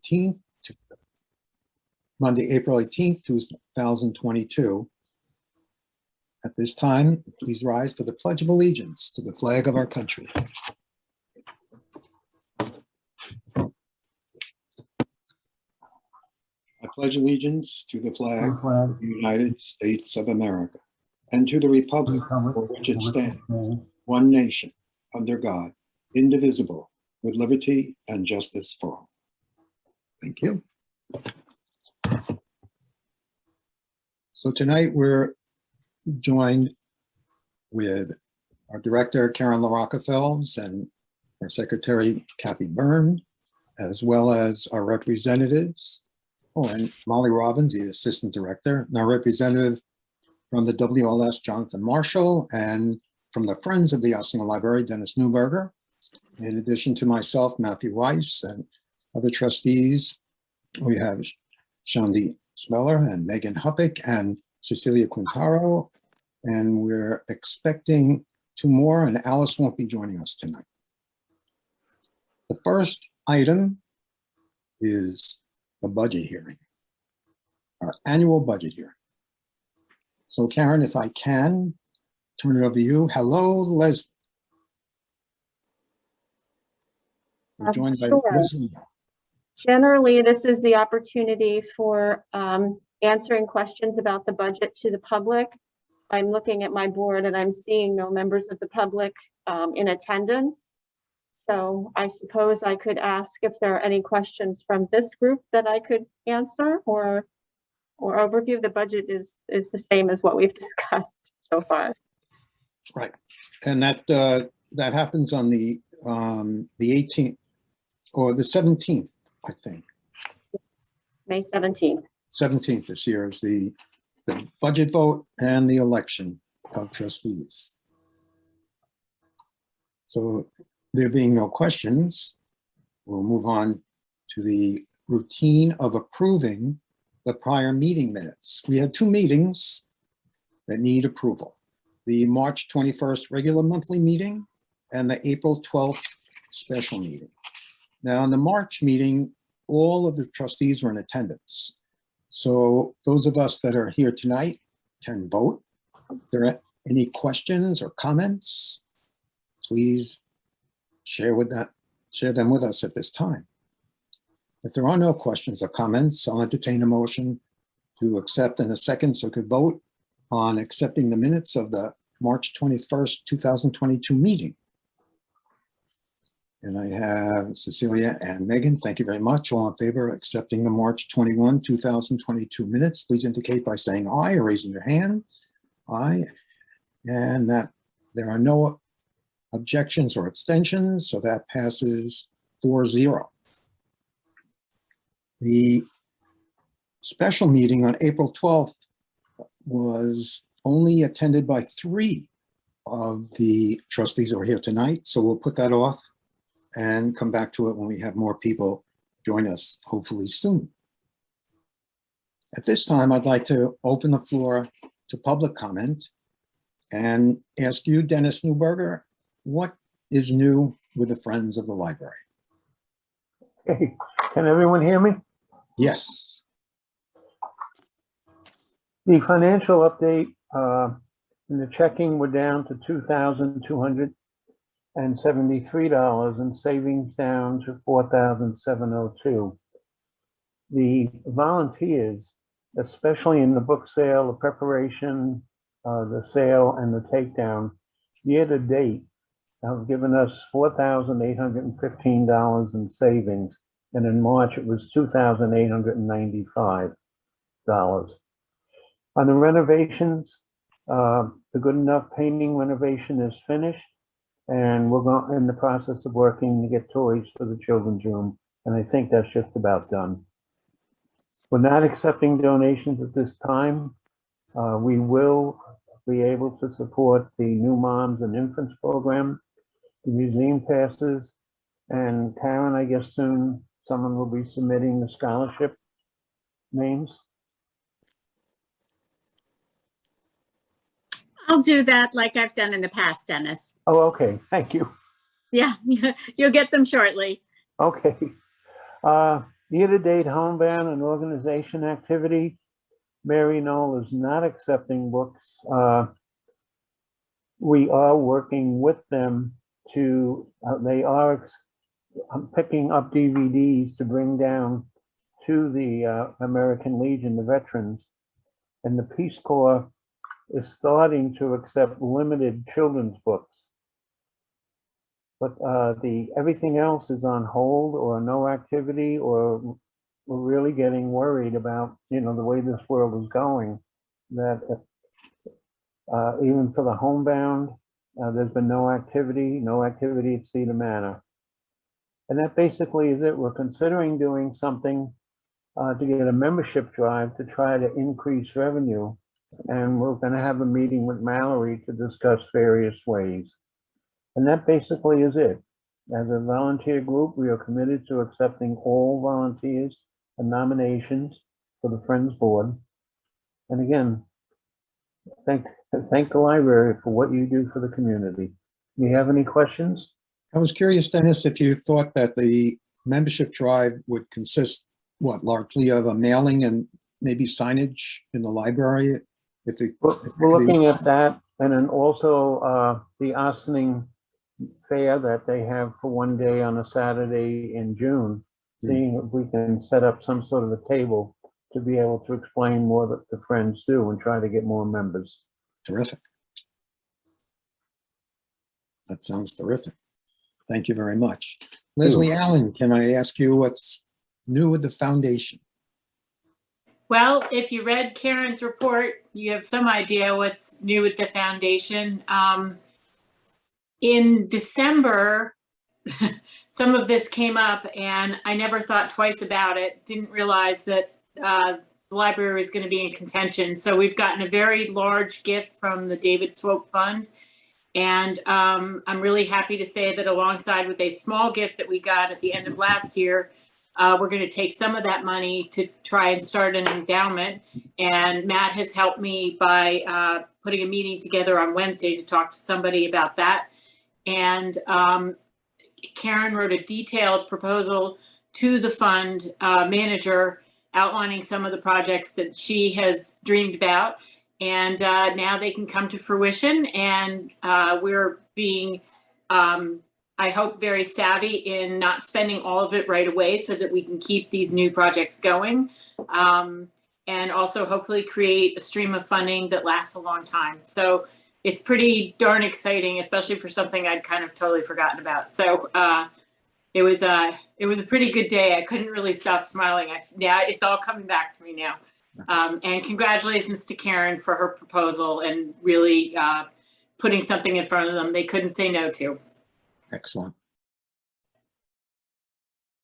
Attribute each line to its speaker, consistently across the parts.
Speaker 1: 18th, Monday, April 18th, 2022. At this time, please rise for the Pledge of Allegiance to the flag of our country. I pledge allegiance to the flag of the United States of America and to the republic for which it stands, one nation, under God, indivisible, with liberty and justice for all. Thank you. So tonight we're joined with our director, Karen LaRockefells, and our secretary, Kathy Byrne, as well as our representatives. Oh, and Molly Robbins, the assistant director, and our representative from the WLS, Jonathan Marshall, and from the Friends of the Ossining Library, Dennis Newberger. In addition to myself, Matthew Weiss, and other trustees, we have Shandi Smeller and Megan Huppick and Cecilia Quintaro, and we're expecting two more, and Alice won't be joining us tonight. The first item is the budget hearing, our annual budget hearing. So Karen, if I can, turn it over to you. Hello, Leslie. We're joined by Leslie.
Speaker 2: Generally, this is the opportunity for answering questions about the budget to the public. I'm looking at my board and I'm seeing no members of the public in attendance. So I suppose I could ask if there are any questions from this group that I could answer, or overview. The budget is the same as what we've discussed so far.
Speaker 1: Right, and that happens on the 18th or the 17th, I think.
Speaker 2: May 17th.
Speaker 1: 17th this year is the budget vote and the election of trustees. So there being no questions, we'll move on to the routine of approving the prior meeting minutes. We had two meetings that need approval: the March 21st regular monthly meeting and the April 12th special meeting. Now, in the March meeting, all of the trustees were in attendance. So those of us that are here tonight can vote. If there are any questions or comments, please share them with us at this time. If there are no questions or comments, I'll entertain a motion to accept in a second so we could vote on accepting the minutes of the March 21st, 2022 meeting. And I have Cecilia and Megan. Thank you very much. All in favor of accepting the March 21, 2022 minutes, please indicate by saying aye or raising your hand. Aye. And that there are no objections or abstentions, so that passes 4-0. The special meeting on April 12th was only attended by 3 of the trustees who are here tonight, so we'll put that off and come back to it when we have more people join us, hopefully soon. At this time, I'd like to open the floor to public comment and ask you, Dennis Newberger, what is new with the Friends of the Library?
Speaker 3: Okay, can everyone hear me?
Speaker 1: Yes.
Speaker 3: The financial update in the checking, we're down to $2,273 and savings down to $4,702. The volunteers, especially in the book sale, the preparation, the sale, and the takedown, year to date, have given us $4,815 in savings, and in March it was $2,895. On the renovations, the Good Enough painting renovation is finished, and we're in the process of working to get toys for the children's room, and I think that's just about done. We're not accepting donations at this time. We will be able to support the New Moms and Infants program, the museum passes, and Karen, I guess soon someone will be submitting the scholarship names.
Speaker 4: I'll do that like I've done in the past, Dennis.
Speaker 3: Oh, okay, thank you.
Speaker 4: Yeah, you'll get them shortly.
Speaker 3: Okay. Year-to-date homebound and organization activity, Mary Knoll is not accepting books. We are working with them to, they are picking up DVDs to bring down to the American Legion, the veterans. And the Peace Corps is starting to accept limited children's books. But everything else is on hold or no activity, or we're really getting worried about, the way this world is going, that even for the homebound, there's been no activity at Cedar Manor. And that basically is it. We're considering doing something to get a membership drive to try to increase revenue. And we're going to have a meeting with Mallory to discuss various ways. And that basically is it. As a volunteer group, we are committed to accepting all volunteers and nominations for the Friends Board. And again, thank the library for what you do for the community. Do you have any questions?
Speaker 1: I was curious, Dennis, if you thought that the membership drive would consist, largely of a mailing and maybe signage in the library?
Speaker 3: We're looking at that, and then also the Ossining Fair that they have for one day on a Saturday in June, seeing if we can set up some sort of a table to be able to explain more that the Friends do and try to get more members.
Speaker 1: Terrific. That sounds terrific. Thank you very much. Leslie Allen, can I ask you what's new with the foundation?
Speaker 5: Well, if you read Karen's report, you have some idea what's new with the foundation. In December, some of this came up and I never thought twice about it. Didn't realize that the library was going to be in contention. So we've gotten a very large gift from the David Swope Fund. And I'm really happy to say that alongside with a small gift that we got at the end of last year, we're going to take some of that money to try and start an endowment. And Matt has helped me by putting a meeting together on Wednesday to talk to somebody about that. And Karen wrote a detailed proposal to the fund manager outlining some of the projects that she has dreamed about. And now they can come to fruition. And we're being, I hope, very savvy in not spending all of it right away so that we can keep these new projects going. And also hopefully create a stream of funding that lasts a long time. So it's pretty darn exciting, especially for something I'd kind of totally forgotten about. So it was a pretty good day. I couldn't really stop smiling. Now it's all coming back to me now. And congratulations to Karen for her proposal and really putting something in front of them they couldn't say no to.
Speaker 1: Excellent.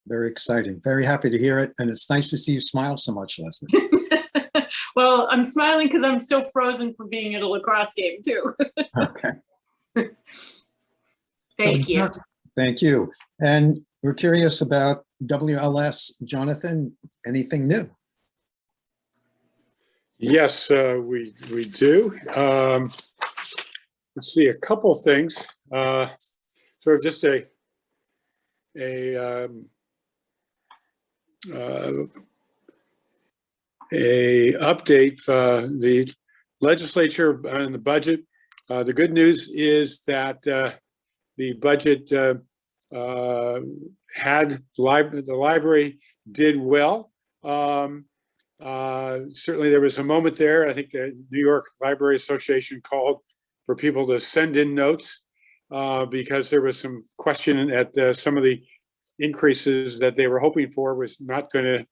Speaker 1: Very exciting. Very happy to hear it. And it's nice to see you smile so much, Leslie.
Speaker 5: Well, I'm smiling because I'm still frozen from being at a lacrosse game too.
Speaker 1: Okay.
Speaker 5: Thank you.
Speaker 1: Thank you. And we're curious about WLS. Jonathan, anything new?
Speaker 6: Yes, we do. Let's see, a couple things. Sort of just a update for the legislature and the budget. The good news is that the budget had the library did well. Certainly there was a moment there. I think the New York Library Association called for people to send in notes because there was some question at some of the increases that they were hoping for was not going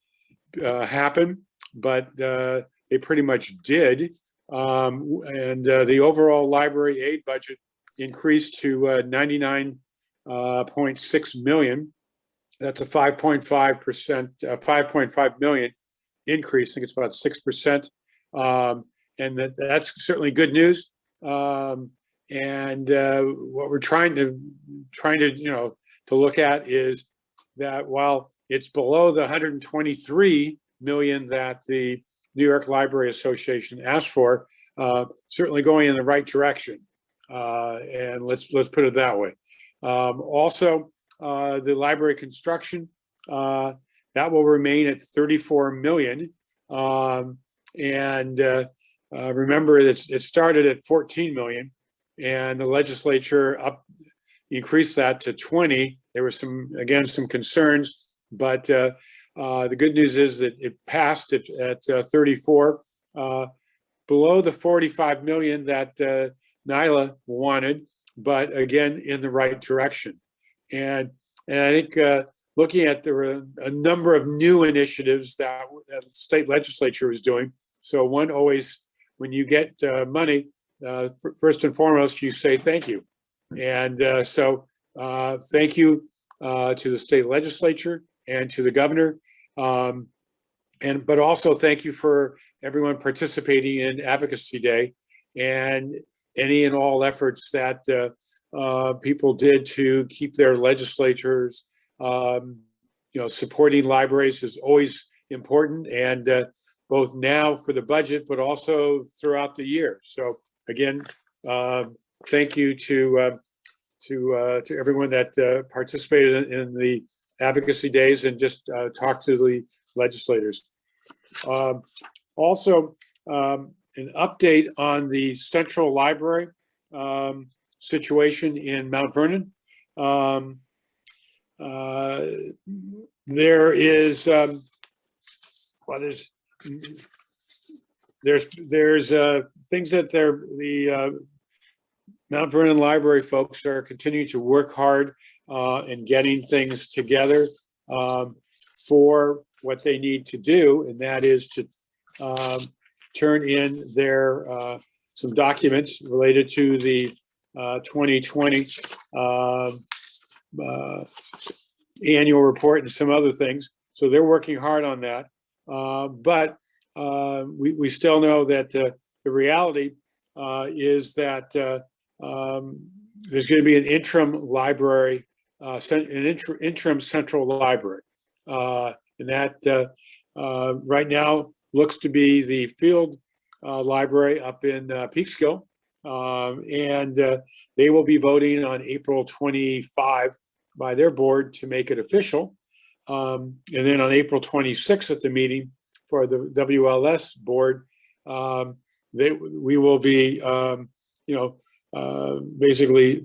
Speaker 6: to happen, but they pretty much did. And the overall library aid budget increased to 99.6 million. That's a 5.5%, 5.5 million increase. I think it's about 6%. And that's certainly good news. And what we're trying to look at is that while it's below the 123 million that the New York Library Association asked for, certainly going in the right direction. And let's put it that way. Also, the library construction, that will remain at 34 million. Remember that it started at 14 million, and the legislature increased that to 20. There were some concerns, but the good news is that it passed at 34, below the 45 million that Nyla wanted, but again, in the right direction. And I think looking at a number of new initiatives that the state legislature is doing. So one always, when you get money, first and foremost, you say thank you. And thank you to the state legislature and to the governor. But also thank you for everyone participating in Advocacy Day and any and all efforts that people did to keep their legislatures. Supporting libraries is always important, and both now for the budget, but also throughout the year. So again, thank you to everyone that participated in the Advocacy Days and just talked to the legislators. Also, an update on the Central Library situation in Mount Vernon. There is there's things that the Mount Vernon Library folks are continuing to work hard in getting things together for what they need to do, and that is to turn in their some documents related to the 2020 annual report and some other things. So they're working hard on that. But we still know that the reality is that there's going to be an interim library, interim central library. And that right now looks to be the field library up in Peekskill. And they will be voting on April 25 by their board to make it official. And then on April 26th at the meeting for the WLS board, we will be, basically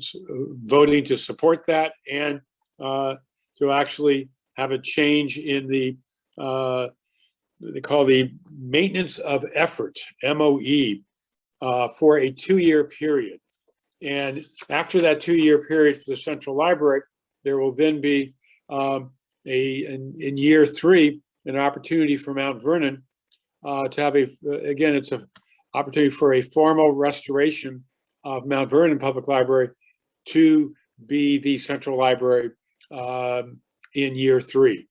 Speaker 6: voting to support that and to actually have a change in the, they call the maintenance of effort, MOE, for a 2-year period. And after that 2-year period for the Central Library, there will then be in year 3, an opportunity for Mount Vernon to have it's an opportunity for a formal restoration of Mount Vernon Public Library to be the Central Library in year 3.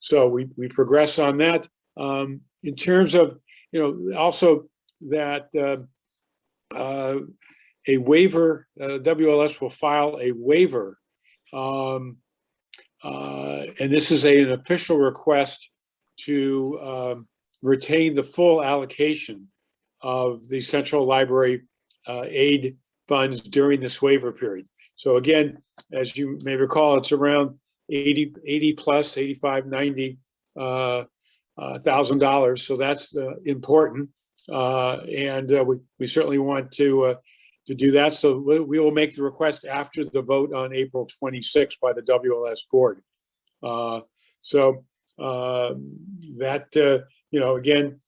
Speaker 6: So we progress on that. In terms of, also that a waiver, WLS will file a waiver, and this is an official request to retain the full allocation of the Central Library aid funds during this waiver period. So again, as you may recall, it's around 80 plus, 85, 90 $1,000. So that's important. And we certainly want to do that. So we will make the request after the vote on April 26th by the WLS board. Again,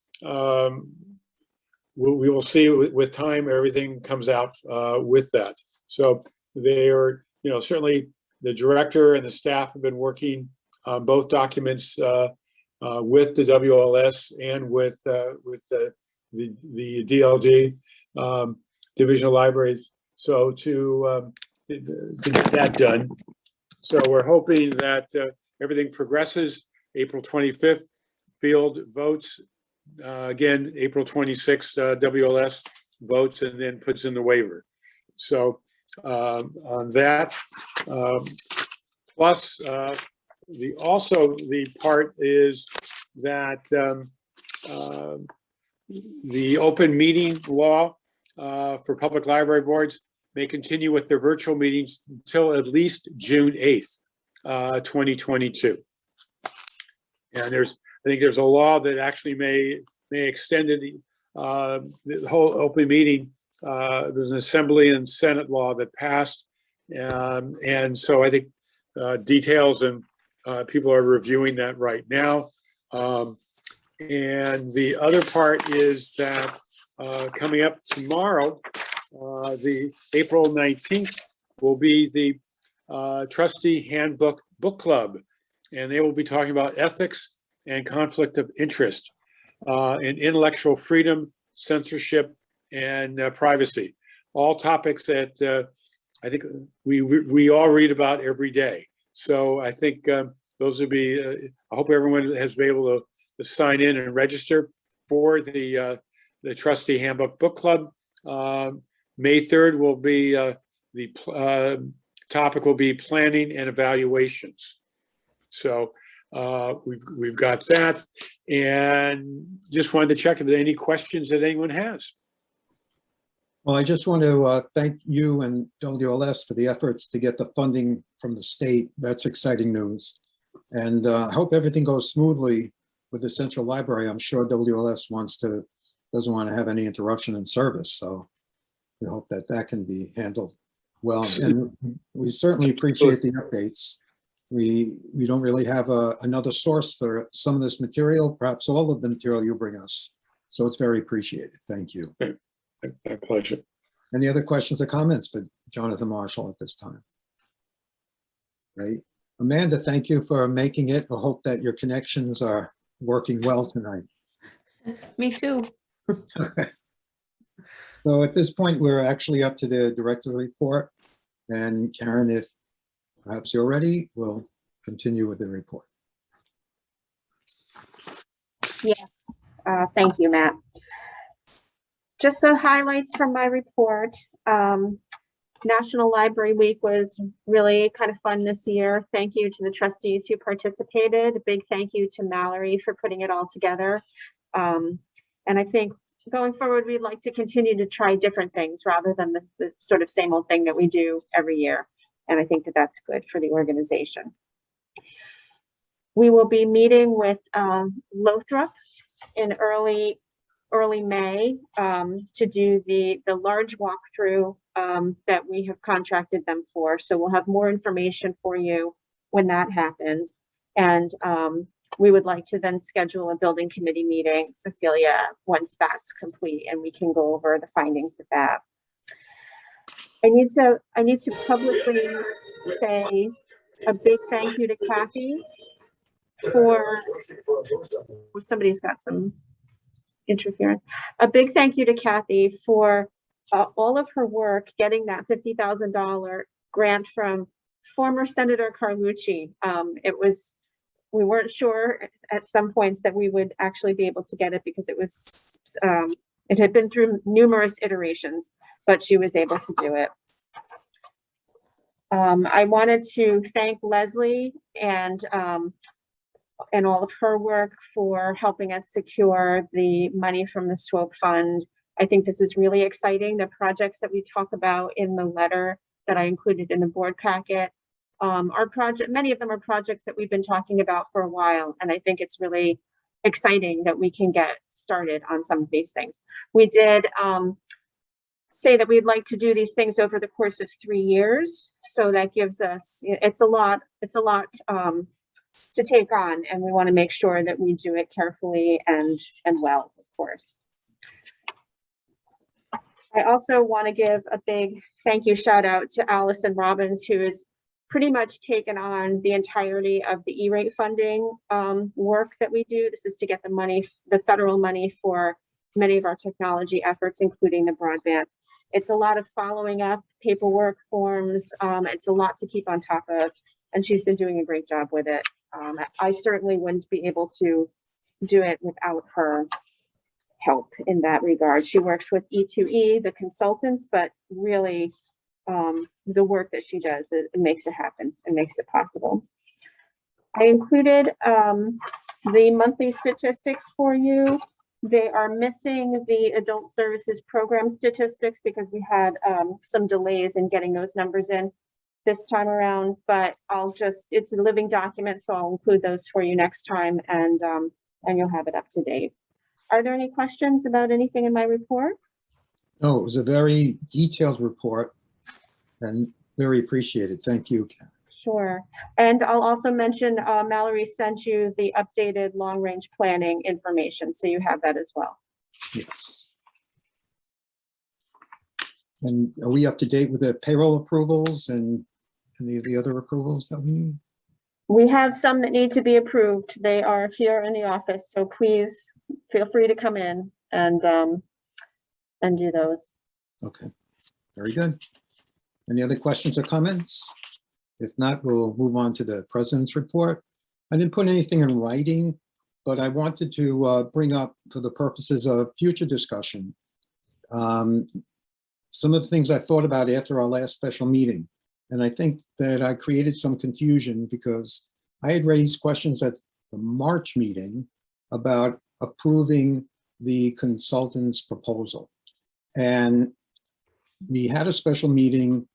Speaker 6: we will see with time, everything comes out with that. So they are, certainly the director and the staff have been working on both documents with the WLS and with the DLD, Division of Libraries. So to get that done. So we're hoping that everything progresses. April 25th, field votes. Again, April 26th, WLS votes and then puts in the waiver. So on that, plus the part is that the open meeting law for public library boards may continue with their virtual meetings until at least June 8th, 2022. And I think there's a law that actually may extend it, the whole open meeting. There's an Assembly and Senate law that passed. And so I think details and people are reviewing that right now. And the other part is that coming up tomorrow, the April 19th will be the Trustee Handbook Book Club. And they will be talking about ethics and conflict of interest and intellectual freedom, censorship, and privacy. All topics that I think we all read about every day. So I think those would be, I hope everyone has been able to sign in and register for the Trustee Handbook Book Club. May 3rd will be, the topic will be planning and evaluations. So we've got that, and just wanted to check if there are any questions that anyone has.
Speaker 1: Well, I just want to thank you and WLS for the efforts to get the funding from the state. That's exciting news. And I hope everything goes smoothly with the Central Library. I'm sure WLS doesn't want to have any interruption in service. So we hope that that can be handled well. And we certainly appreciate the updates. We don't really have another source for some of this material, perhaps all of the material you bring us. So it's very appreciated. Thank you.
Speaker 6: My pleasure.
Speaker 1: Any other questions or comments for Jonathan Marshall at this time? Right. Amanda, thank you for making it. I hope that your connections are working well tonight.
Speaker 7: Me too.
Speaker 1: So at this point, we're actually up to the director report. And Karen, if perhaps you're ready, we'll continue with the report.
Speaker 2: Yes, thank you, Matt. Just some highlights from my report. National Library Week was really kind of fun this year. Thank you to the trustees who participated. A big thank you to Mallory for putting it all together. And I think going forward, we'd like to continue to try different things rather than the sort of same old thing that we do every year. And I think that that's good for the organization. We will be meeting with Lothrop in early May to do the large walkthrough that we have contracted them for. So we'll have more information for you when that happens. And we would like to then schedule a building committee meeting, Cecilia, once that's complete, and we can go over the findings of that. I need to publicly say a big thank you to Kathy for, somebody's got some interference. A big thank you to Kathy for all of her work getting that $50,000 grant from former Senator Carlucci. We weren't sure at some points that we would actually be able to get it because it had been through numerous iterations, but she was able to do it. I wanted to thank Leslie and all of her work for helping us secure the money from the SWOPE fund. I think this is really exciting. The projects that we talk about in the letter that I included in the board packet many of them are projects that we've been talking about for a while. And I think it's really exciting that we can get started on some of these things. We did say that we'd like to do these things over the course of 3 years. So that gives us, it's a lot to take on, and we want to make sure that we do it carefully and well, of course. I also want to give a big thank you shout out to Allison Robbins, who has pretty much taken on the entirety of the E-rate funding work that we do. This is to get the money, the federal money, for many of our technology efforts, including the broadband. It's a lot of following up, paperwork, forms. It's a lot to keep on top of, and she's been doing a great job with it. I certainly wouldn't be able to do it without her help in that regard. She works with E2E, the consultants, but really the work that she does, it makes it happen and makes it possible. I included the monthly statistics for you. They are missing the adult services program statistics because we had some delays in getting those numbers in. this time around, but it's a living document, so I'll include those for you next time, and you'll have it up to date. Are there any questions about anything in my report?
Speaker 1: No, it was a very detailed report and very appreciated. Thank you, Karen.
Speaker 2: Sure. And I'll also mention, Mallory sent you the updated long-range planning information, so you have that as well.
Speaker 1: Yes. And are we up to date with the payroll approvals and any of the other approvals that we need?
Speaker 2: We have some that need to be approved. They are here in the office, so please feel free to come in and do those.
Speaker 1: Okay, very good. Any other questions or comments? If not, we'll move on to the president's report. I didn't put anything in writing, but I wanted to bring up, for the purposes of future discussion, some of the things I thought about after our last special meeting. And I think that I created some confusion because I had raised questions at the March meeting about approving the consultant's proposal. And we had a special meeting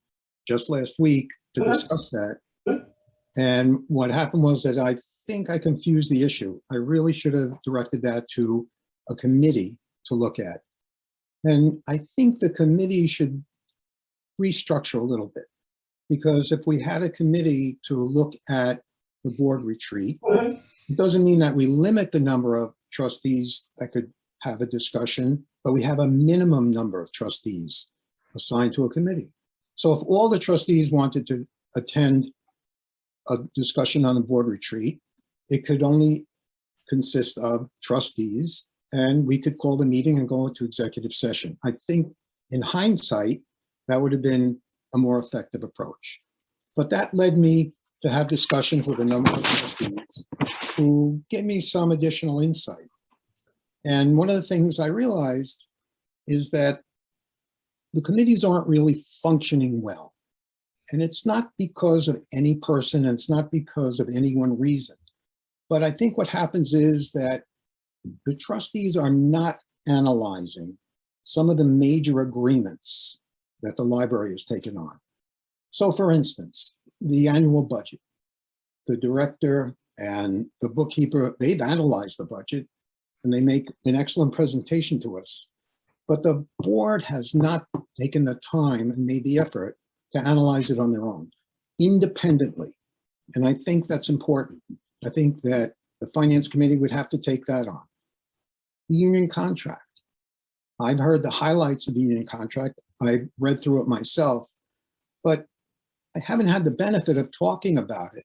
Speaker 1: just last week to discuss that. And what happened was that I think I confused the issue. I really should have directed that to a committee to look at. And I think the committee should restructure a little bit, because if we had a committee to look at the board retreat, it doesn't mean that we limit the number of trustees that could have a discussion, but we have a minimum number of trustees assigned to a committee. So if all the trustees wanted to attend a discussion on the board retreat, it could only consist of trustees, and we could call the meeting and go into executive session. I think in hindsight, that would have been a more effective approach. But that led me to have discussions with a number of trustees who gave me some additional insight. And one of the things I realized is that the committees aren't really functioning well. And it's not because of any person, and it's not because of any one reason. But I think what happens is that the trustees are not analyzing some of the major agreements that the library has taken on. So for instance, the annual budget, the director and the bookkeeper, they've analyzed the budget and they make an excellent presentation to us. But the board has not taken the time and made the effort to analyze it on their own, independently. And I think that's important. I think that the finance committee would have to take that on. The union contract. I've heard the highlights of the union contract. I've read through it myself, but I haven't had the benefit of talking about it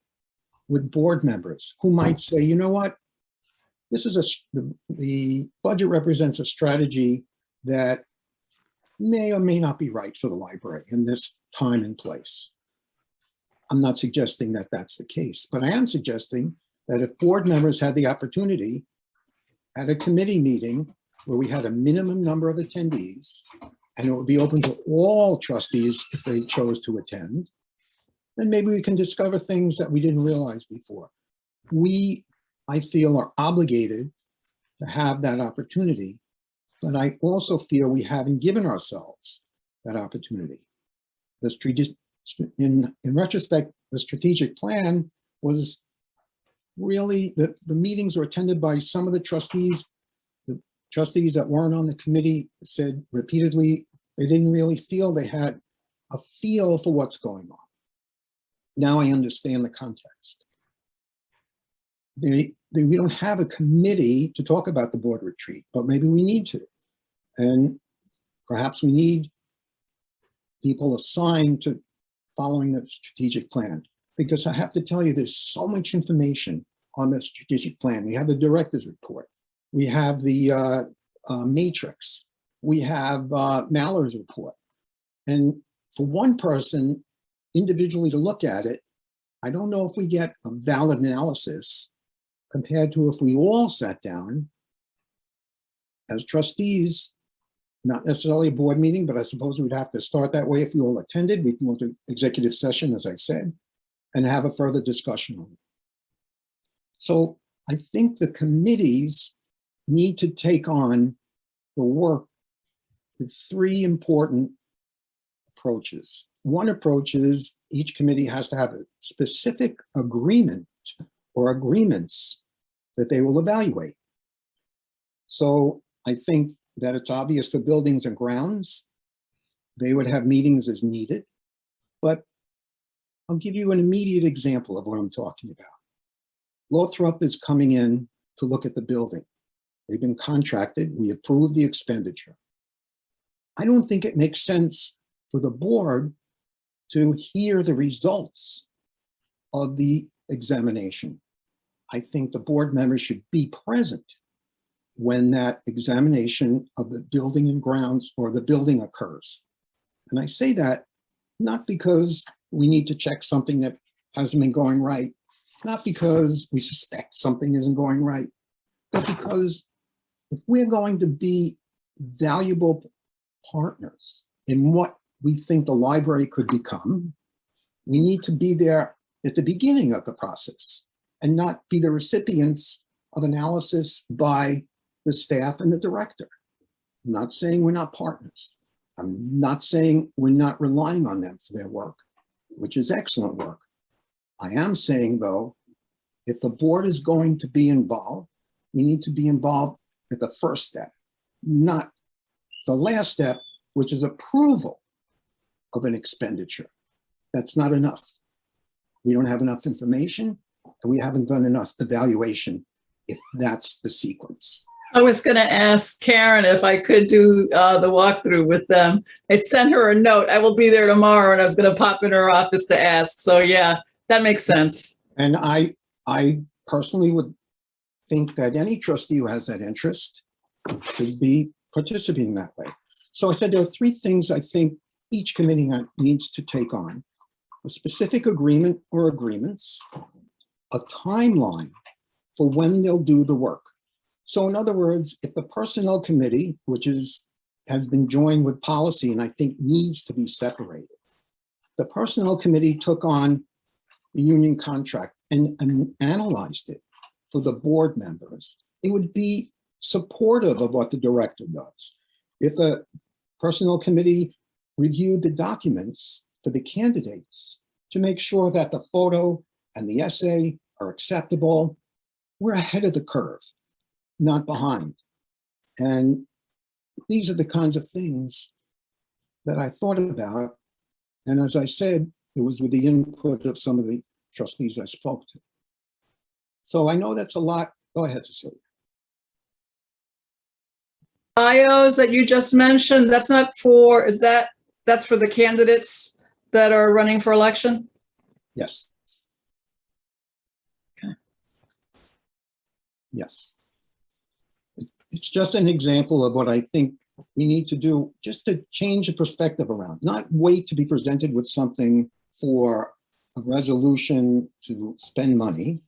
Speaker 1: with board members who might say, you know what, this is the budget represents a strategy that may or may not be right for the library in this time and place. I'm not suggesting that that's the case, but I am suggesting that if board members had the opportunity at a committee meeting where we had a minimum number of attendees, and it would be open to all trustees if they chose to attend, then maybe we can discover things that we didn't realize before. We, I feel, are obligated to have that opportunity, but I also feel we haven't given ourselves that opportunity. In retrospect, the strategic plan was really, the meetings were attended by some of the trustees. The trustees that weren't on the committee said repeatedly they didn't really feel they had a feel for what's going on. Now I understand the context. We don't have a committee to talk about the board retreat, but maybe we need to. And perhaps we need people assigned to following the strategic plan. Because I have to tell you, there's so much information on the strategic plan. We have the director's report. We have the matrix. We have Mallory's report. And for one person individually to look at it, I don't know if we get a valid analysis compared to if we all sat down as trustees, not necessarily a board meeting, but I suppose we'd have to start that way if we all attended. We can go to executive session, as I said, and have a further discussion on it. So I think the committees need to take on the work with three important approaches. one approach is each committee has to have a specific agreement or agreements that they will evaluate. So I think that it's obvious for buildings and grounds, they would have meetings as needed. But I'll give you an immediate example of what I'm talking about. Lothrop is coming in to look at the building. They've been contracted. We approved the expenditure. I don't think it makes sense for the board to hear the results of the examination. I think the board members should be present when that examination of the building and grounds or the building occurs. And I say that not because we need to check something that hasn't been going right, not because we suspect something isn't going right, but because if we're going to be valuable partners in what we think the library could become, we need to be there at the beginning of the process and not be the recipients of analysis by the staff and the director. I'm not saying we're not partners. I'm not saying we're not relying on them for their work, which is excellent work. I am saying, though, if the board is going to be involved, we need to be involved at the first step, not the last step, which is approval of an expenditure. That's not enough. We don't have enough information, and we haven't done enough evaluation if that's the sequence.
Speaker 8: I was going to ask Karen if I could do the walkthrough with them. I sent her a note. I will be there tomorrow, and I was going to pop in her office to ask. So yeah, that makes sense.
Speaker 1: And I personally would think that any trustee who has that interest should be participating that way. So I said there are three things I think each committee needs to take on: a specific agreement or agreements, a timeline for when they'll do the work. So in other words, if the personnel committee, which has been joined with policy and I think needs to be separated, the personnel committee took on the union contract and analyzed it for the board members, it would be supportive of what the director does. If the personnel committee reviewed the documents for the candidates to make sure that the photo and the essay are acceptable, we're ahead of the curve, not behind. And these are the kinds of things that I thought about. And as I said, it was with the input of some of the trustees I spoke to. So I know that's a lot. Go ahead, Cecilia.
Speaker 8: Bios that you just mentioned, that's not for, that's for the candidates that are running for election?
Speaker 1: Yes.
Speaker 8: Okay.
Speaker 1: Yes. It's just an example of what I think we need to do just to change the perspective around, not wait to be presented with something for a resolution to spend money,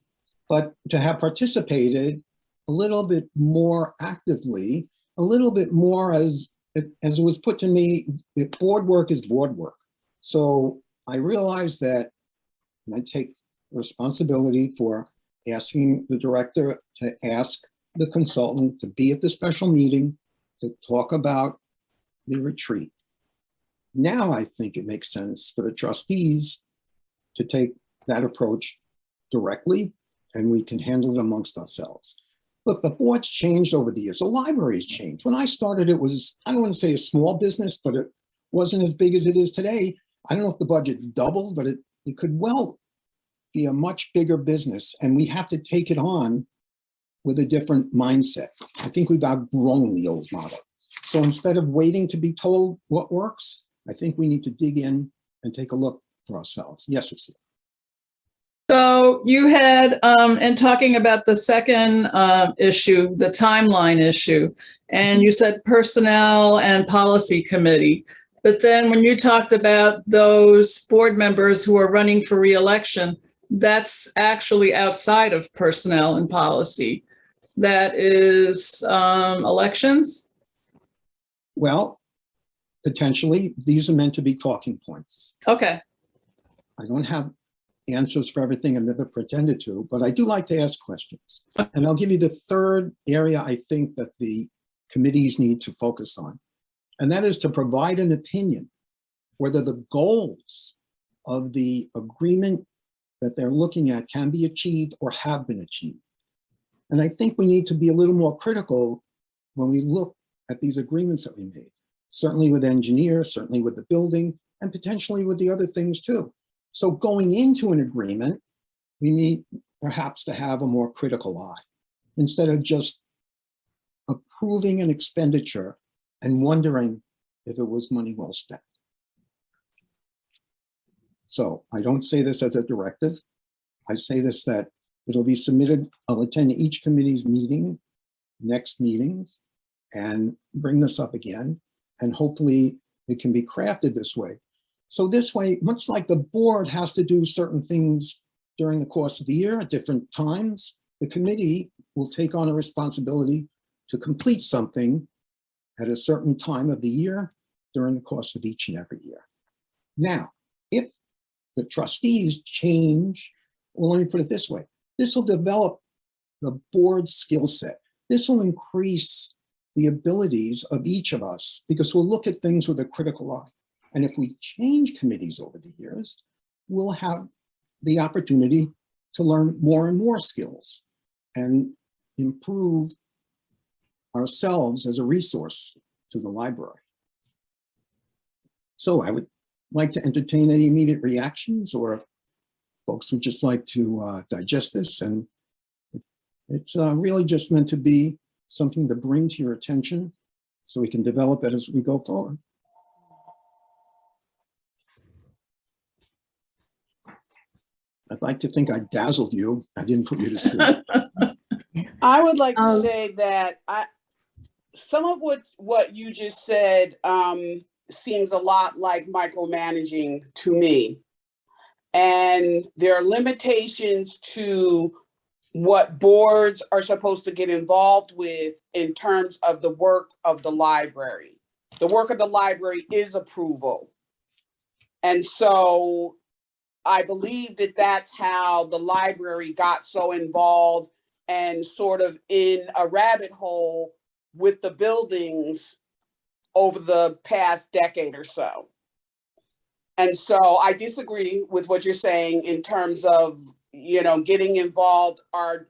Speaker 1: but to have participated a little bit more actively, a little bit more as it was put to me, the board work is board work. So I realized that, and I take responsibility for asking the director to ask the consultant to be at the special meeting to talk about the retreat. Now I think it makes sense for the trustees to take that approach directly, and we can handle it amongst ourselves. Look, the board's changed over the years. The library's changed. When I started, it was, I don't want to say a small business, but it wasn't as big as it is today. I don't know if the budget's doubled, but it could well be a much bigger business, and we have to take it on with a different mindset. I think we've outgrown the old model. So instead of waiting to be told what works, I think we need to dig in and take a look for ourselves. Yes, Cecilia.
Speaker 8: So you had, in talking about the second issue, the timeline issue, and you said personnel and policy committee. But then when you talked about those board members who are running for re-election, that's actually outside of personnel and policy. That is elections?
Speaker 1: Well, potentially, these are meant to be talking points.
Speaker 8: Okay.
Speaker 1: I don't have answers for everything. I've never pretended to, but I do like to ask questions. And I'll give you the third area I think that the committees need to focus on, and that is to provide an opinion whether the goals of the agreement that they're looking at can be achieved or have been achieved. And I think we need to be a little more critical when we look at these agreements that we made, certainly with engineers, certainly with the building, and potentially with the other things too. So going into an agreement, we need perhaps to have a more critical eye instead of just approving an expenditure and wondering if it was money well spent. So I don't say this as a directive. I say this that it'll be submitted. I'll attend each committee's meeting, next meetings, and bring this up again. And hopefully it can be crafted this way. So this way, much like the board has to do certain things during the course of the year at different times, the committee will take on a responsibility to complete something at a certain time of the year during the course of each and every year. Now, if the trustees change, well, let me put it this way, this will develop the board's skill set. This will increase the abilities of each of us because we'll look at things with a critical eye. And if we change committees over the years, we'll have the opportunity to learn more and more skills and improve ourselves as a resource to the library. So I would like to entertain any immediate reactions, or if folks would just like to digest this. And it's really just meant to be something to bring to your attention so we can develop it as we go forward. I'd like to think I dazzled you. I didn't put you to sleep.
Speaker 9: I would like to say that some of what you just said seems a lot like micromanaging to me. And there are limitations to what boards are supposed to get involved with in terms of the work of the library. The work of the library is approval. And so I believe that that's how the library got so involved and sort of in a rabbit hole with the buildings over the past decade or so. And so I disagree with what you're saying in terms of, getting involved. Are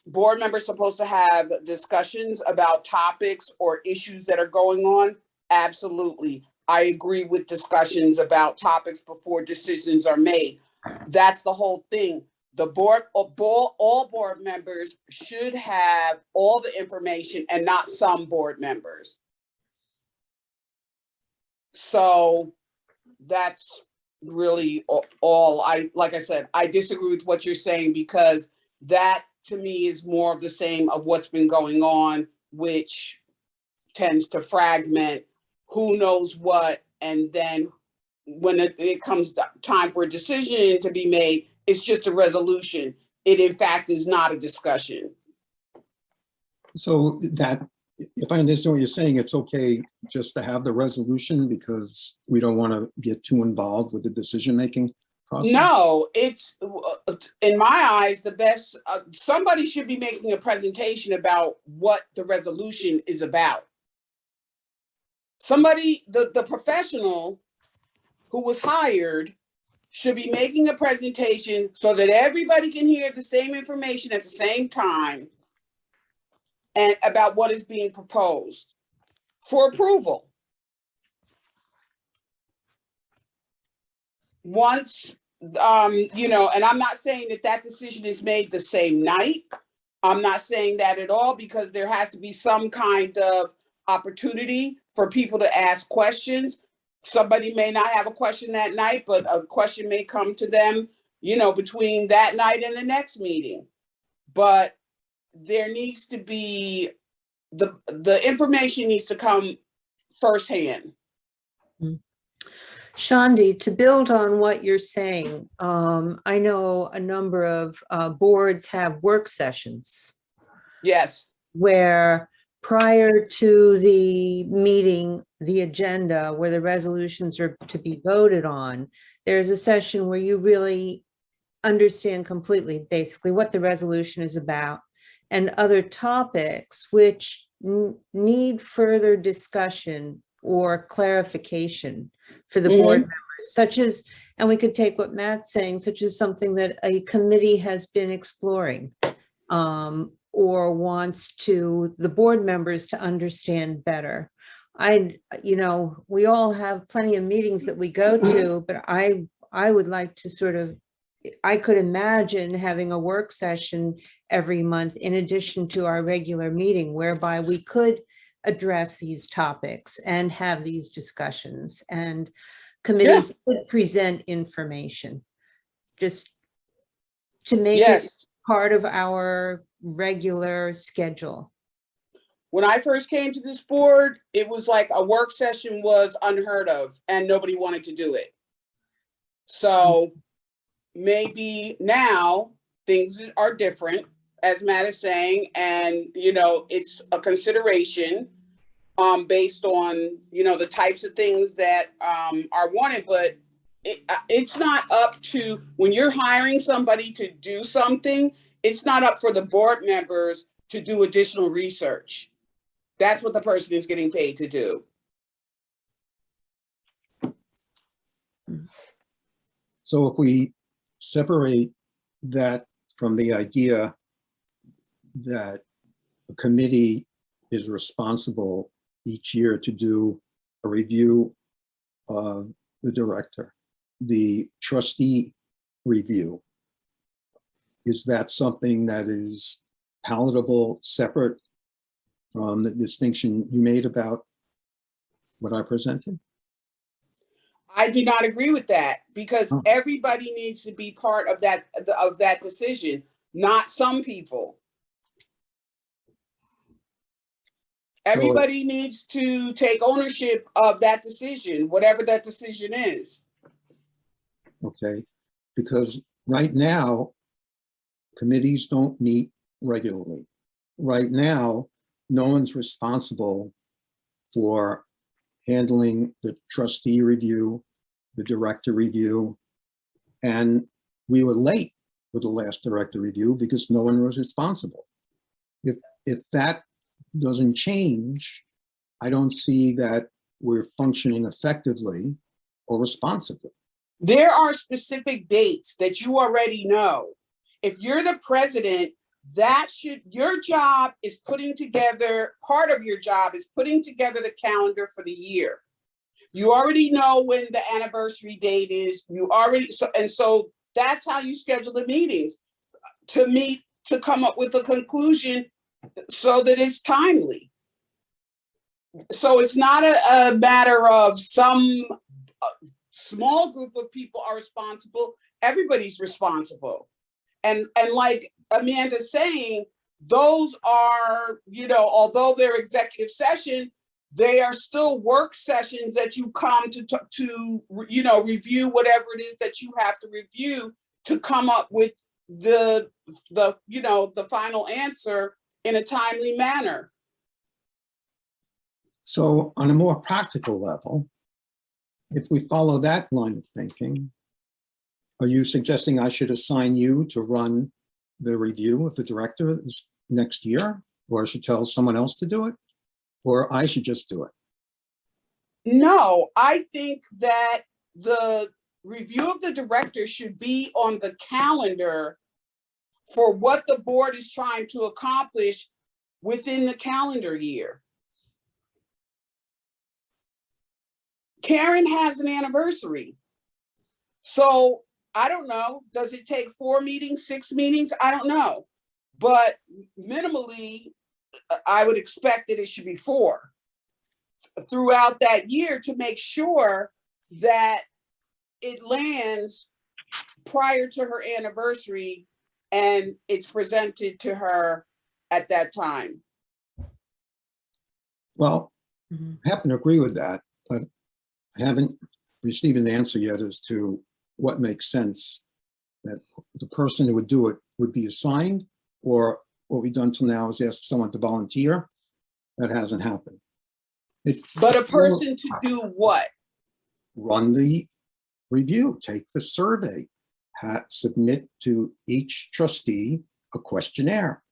Speaker 9: board members supposed to have discussions about topics or issues that are going on? Absolutely. I agree with discussions about topics before decisions are made. That's the whole thing. The board, all board members should have all the information and not some board members. So that's really all. Like I said, I disagree with what you're saying because that to me is more of the same of what's been going on, which tends to fragment who knows what. And then when it comes time for a decision to be made, it's just a resolution. It in fact is not a discussion.
Speaker 1: So that, if I understand what you're saying, it's okay just to have the resolution because we don't want to get too involved with the decision-making process? No,
Speaker 9: it's, in my eyes, the best, somebody should be making a presentation about what the resolution is about. Somebody, the professional who was hired should be making a presentation so that everybody can hear the same information at the same time and about what is being proposed for approval. Once, and I'm not saying that decision is made the same night. I'm not saying that at all because there has to be some kind of opportunity for people to ask questions. Somebody may not have a question that night, but a question may come to them, between that night and the next meeting. But there needs to be, the information needs to come firsthand.
Speaker 7: Shandi, to build on what you're saying, I know a number of boards have work sessions.
Speaker 9: Yes.
Speaker 7: Where prior to the meeting, the agenda where the resolutions are to be voted on, there's a session where you really understand completely basically what the resolution is about and other topics which need further discussion or clarification. for the board members, such as, and we could take what Matt's saying, such as something that a committee has been exploring, or wants the board members to understand better. We all have plenty of meetings that we go to, but I would like to sort of, I could imagine having a work session every month in addition to our regular meeting, whereby we could address these topics and have these discussions, and committees could present information just to make it part of our regular schedule.
Speaker 9: When I first came to this board, it was like a work session was unheard of and nobody wanted to do it. So maybe now things are different, as Matt is saying, and it's a consideration based on the types of things that are wanted, but it's not up to, when you're hiring somebody to do something, it's not up for the board members to do additional research. That's what the person is getting paid to do.
Speaker 1: So if we separate that from the idea that a committee is responsible each year to do a review of the director, the trustee review, is that something that is palatable, separate from the distinction you made about what I presented?
Speaker 9: I do not agree with that, because everybody needs to be part of that decision, not some people. Everybody needs to take ownership of that decision, whatever that decision is.
Speaker 1: Okay, because right now, committees don't meet regularly. Right now, no one's responsible for handling the trustee review, the director review, and we were late with the last director review because no one was responsible. If that doesn't change, I don't see that we're functioning effectively or responsibly.
Speaker 9: There are specific dates that you already know. If you're the president, your job is putting together, part of your job is putting together the calendar for the year. You already know when the anniversary date is. So that's how you schedule the meetings, to meet, to come up with a conclusion so that it's timely. So it's not a matter of some small group of people are responsible. Everybody's responsible. And like Amanda's saying, those are, although they're executive session, they are still work sessions that you come to review whatever it is that you have to review to come up with the final answer in a timely manner.
Speaker 1: So on a more practical level, if we follow that line of thinking, are you suggesting I should assign you to run the review of the director next year, or I should tell someone else to do it, or I should just do it?
Speaker 9: No, I think that the review of the director should be on the calendar for what the board is trying to accomplish within the calendar year. Karen has an anniversary. So I don't know, does it take 4 meetings, 6 meetings? I don't know. But minimally, I would expect that it should be 4 throughout that year to make sure that it lands prior to her anniversary and it's presented to her at that time.
Speaker 1: Well, I happen to agree with that, but I haven't received an answer yet as to what makes sense, that the person who would do it would be assigned, or what we've done till now is ask someone to volunteer. That hasn't happened.
Speaker 9: But a person to do what?
Speaker 1: Run the review, take the survey, submit to each trustee a questionnaire,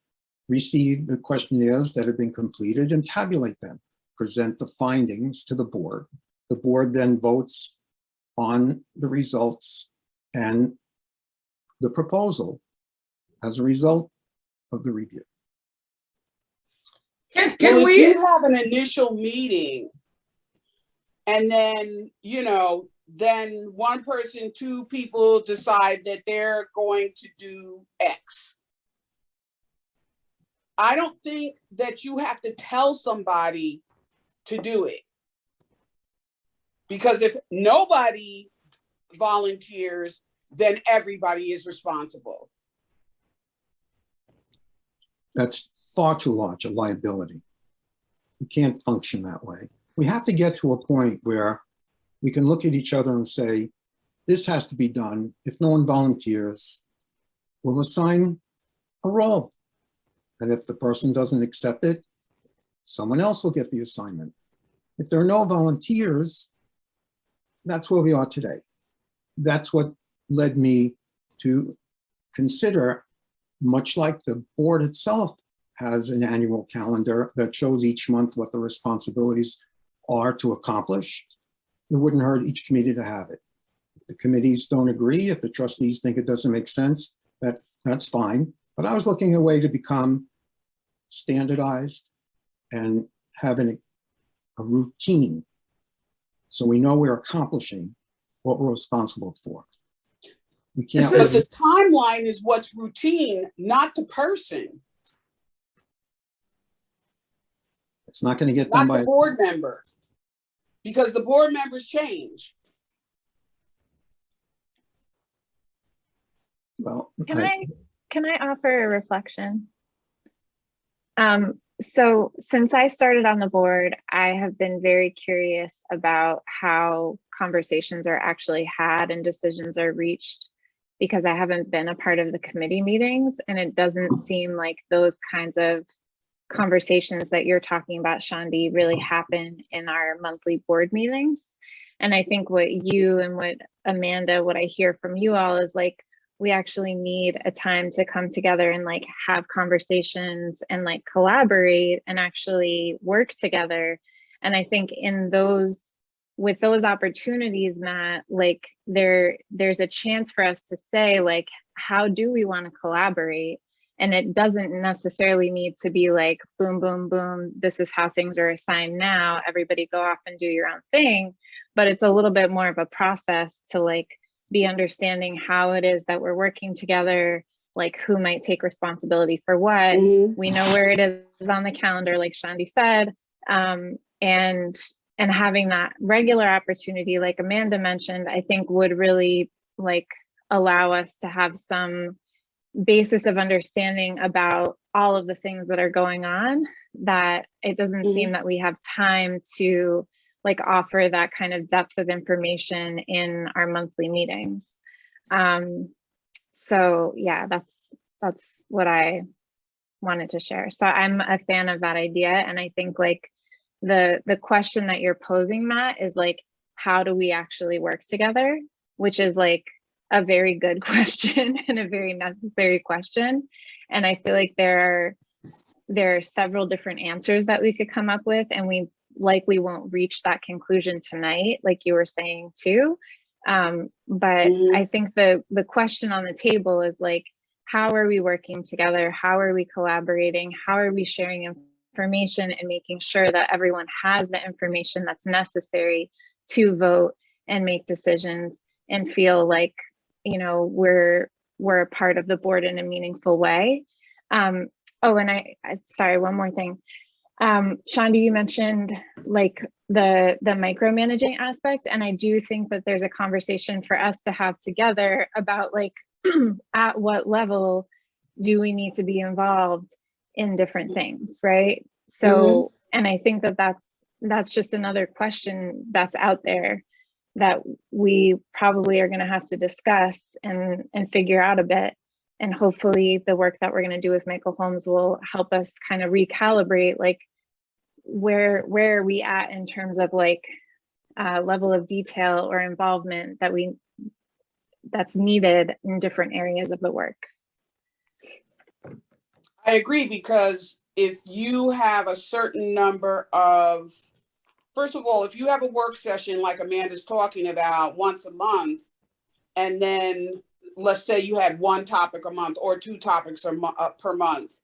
Speaker 1: receive the questionnaires that have been completed and tabulate them, present the findings to the board. The board then votes on the results and the proposal as a result of the review.
Speaker 9: Well,
Speaker 8: Can
Speaker 9: if
Speaker 8: we,
Speaker 9: you have an initial meeting and then, then one person, two people decide that they're going to do X. I don't think that you have to tell somebody to do it. Because if nobody volunteers, then everybody is responsible.
Speaker 1: That's far too large a liability. You can't function that way. We have to get to a point where we can look at each other and say, this has to be done. If no one volunteers, we'll assign a role. And if the person doesn't accept it, someone else will get the assignment. If there are no volunteers, that's where we are today. That's what led me to consider, much like the board itself has an annual calendar that shows each month what the responsibilities are to accomplish, it wouldn't hurt each committee to have it. If the committees don't agree, if the trustees think it doesn't make sense, that's fine. But I was looking at a way to become standardized and having a routine so we know we're accomplishing what we're responsible for. We can't.
Speaker 8: Is
Speaker 9: But
Speaker 8: this-
Speaker 9: the timeline is what's routine, not the person,
Speaker 1: It's not going to get
Speaker 9: not
Speaker 1: done by
Speaker 9: the board member. Because the board members change.
Speaker 1: well.
Speaker 10: Can I offer a reflection? So since I started on the board, I have been very curious about how conversations are actually had and decisions are reached, because I haven't been a part of the committee meetings, and it doesn't seem like those kinds of conversations that you're talking about, Shandi, really happen in our monthly board meetings. And I think what you and what Amanda, what I hear from you all is like, we actually need a time to come together and like have conversations and like collaborate and actually work together. And I think in those, with those opportunities, Matt, like there's a chance for us to say like, how do we want to collaborate? And it doesn't necessarily need to be like, boom, boom, boom, this is how things are assigned now, everybody go off and do your own thing. But it's a little bit more of a process to like be understanding how it is that we're working together, like who might take responsibility for what. We know where it is on the calendar, like Shandi said, and having that regular opportunity, like Amanda mentioned, I think would really like allow us to have some basis of understanding about all of the things that are going on, that it doesn't seem that we have time to like offer that kind of depth of information in our monthly meetings. So yeah, that's what I wanted to share. So I'm a fan of that idea. And I think like the question that you're posing, Matt, is like, how do we actually work together? Which is like a very good question and a very necessary question. And I feel like there are several different answers that we could come up with, and we likely won't reach that conclusion tonight, like you were saying too. But I think the question on the table is like, how are we working together? How are we collaborating? How are we sharing information and making sure that everyone has the information that's necessary to vote and make decisions and feel like, you know, we're a part of the board in a meaningful way. Oh, and I sorry, one more thing. Shandi, you mentioned like the micromanaging aspect, and I do think that there's a conversation for us to have together about like at what level do we need to be involved in different things, right? So, and I think that that's just another question that's out there that we probably are going to have to discuss and figure out a bit. And hopefully the work that we're going to do with Michael Holmes will help us kind of recalibrate like where are we at in terms of like level of detail or involvement that's needed in different areas of the work.
Speaker 9: I agree, because if you have a certain number of first of all, if you have a work session like Amanda's talking about once a month, and then let's say you had one topic a month or two topics per month,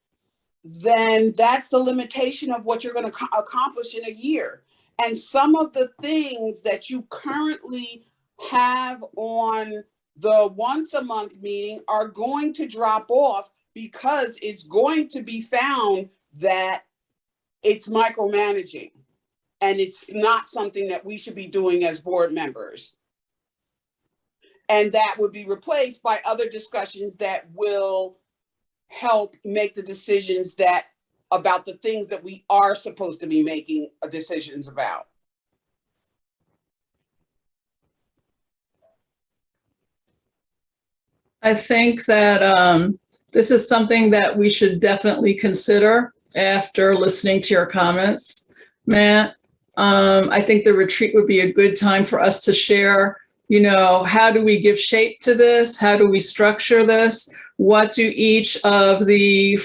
Speaker 9: then that's the limitation of what you're going to accomplish in a year. And some of the things that you currently have on the once a month meeting are going to drop off because it's going to be found that it's micromanaging and it's not something that we should be doing as board members. And that would be replaced by other discussions that will help make the decisions that about the things that we are supposed to be making decisions about.
Speaker 8: I think that this is something that we should definitely consider after listening to your comments, Matt. I think the retreat would be a good time for us to share, how do we give shape to this? How do we structure this? What do each of the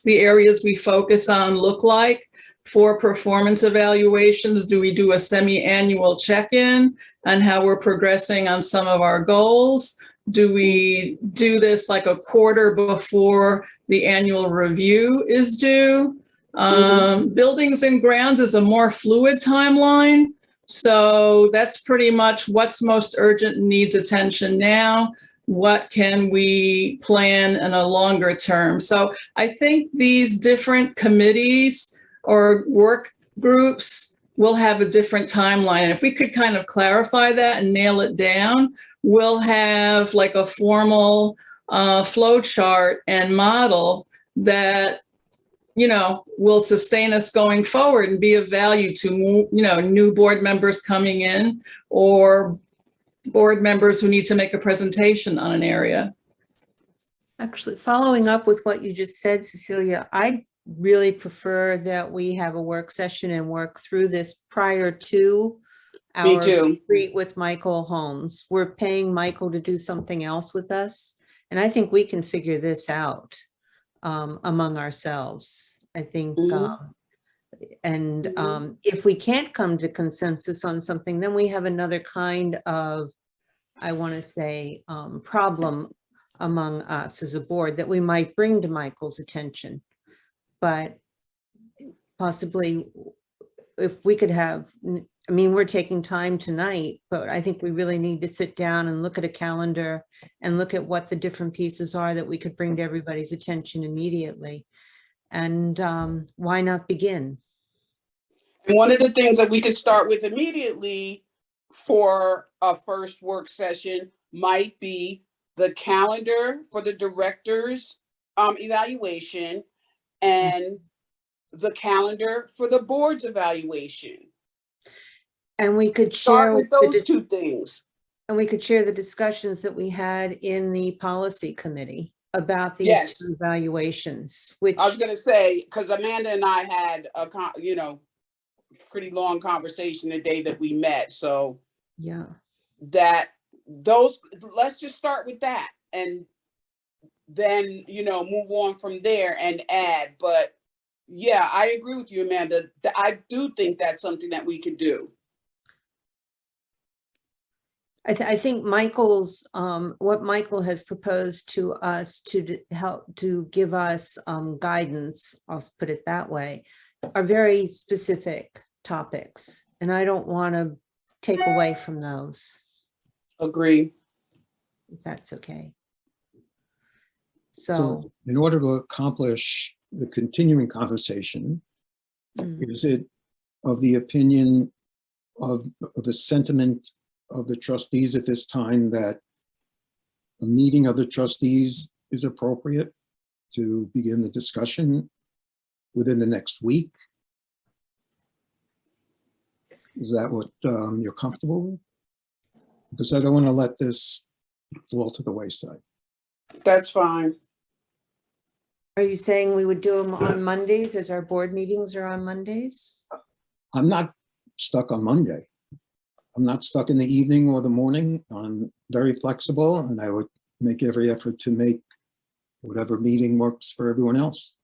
Speaker 8: areas we focus on look like for performance evaluations? Do we do a semi-annual check-in on how we're progressing on some of our goals? Do we do this like a quarter before the annual review is due? Buildings and grounds is a more fluid timeline. So that's pretty much what's most urgent and needs attention now. What can we plan in a longer term? So I think these different committees or work groups will have a different timeline. And if we could kind of clarify that and nail it down, we'll have like a formal flow chart and model that will sustain us going forward and be of value to, new board members coming in or board members who need to make a presentation on an area.
Speaker 7: Actually, following up with what you just said, Cecilia, I really prefer that we have a work session and work through this prior to our retreat with Michael Holmes. We're paying Michael to do something else with us, and I think we can figure this out among ourselves. I think, if we can't come to consensus on something, then we have another kind of, I want to say, problem among us as a board that we might bring to Michael's attention. But possibly if we could have, we're taking time tonight, but I think we really need to sit down and look at a calendar and look at what the different pieces are that we could bring to everybody's attention immediately. And why not begin?
Speaker 9: And one of the things that we could start with immediately for a first work session might be the calendar for the director's evaluation and the calendar for the board's evaluation.
Speaker 7: And we could
Speaker 9: start with those two things.
Speaker 7: And we could share the discussions that we had in the policy committee about these two evaluations, which
Speaker 9: I was going to say, because Amanda and I had a pretty long conversation the day that we met. So
Speaker 7: yeah,
Speaker 9: let's just start with that and then move on from there and add. But yeah, I agree with you, Amanda. I do think that's something that we could do.
Speaker 7: I think Michael's what Michael has proposed to us to help to give us guidance, I'll put it that way, are very specific topics, and I don't want to take away from those.
Speaker 9: Agree.
Speaker 7: If that's okay. So
Speaker 1: in order to accomplish the continuing conversation, is it of the opinion of the sentiment of the trustees at this time that a meeting of the trustees is appropriate to begin the discussion within the next week? Is that what you're comfortable with? Because I don't want to let this fall to the wayside.
Speaker 9: That's fine.
Speaker 7: are you saying we would do them on Mondays as our board meetings are on Mondays?
Speaker 1: I'm not stuck on Monday. I'm not stuck in the evening or the morning. I'm very flexible, and I would make every effort to make whatever meeting works for everyone else.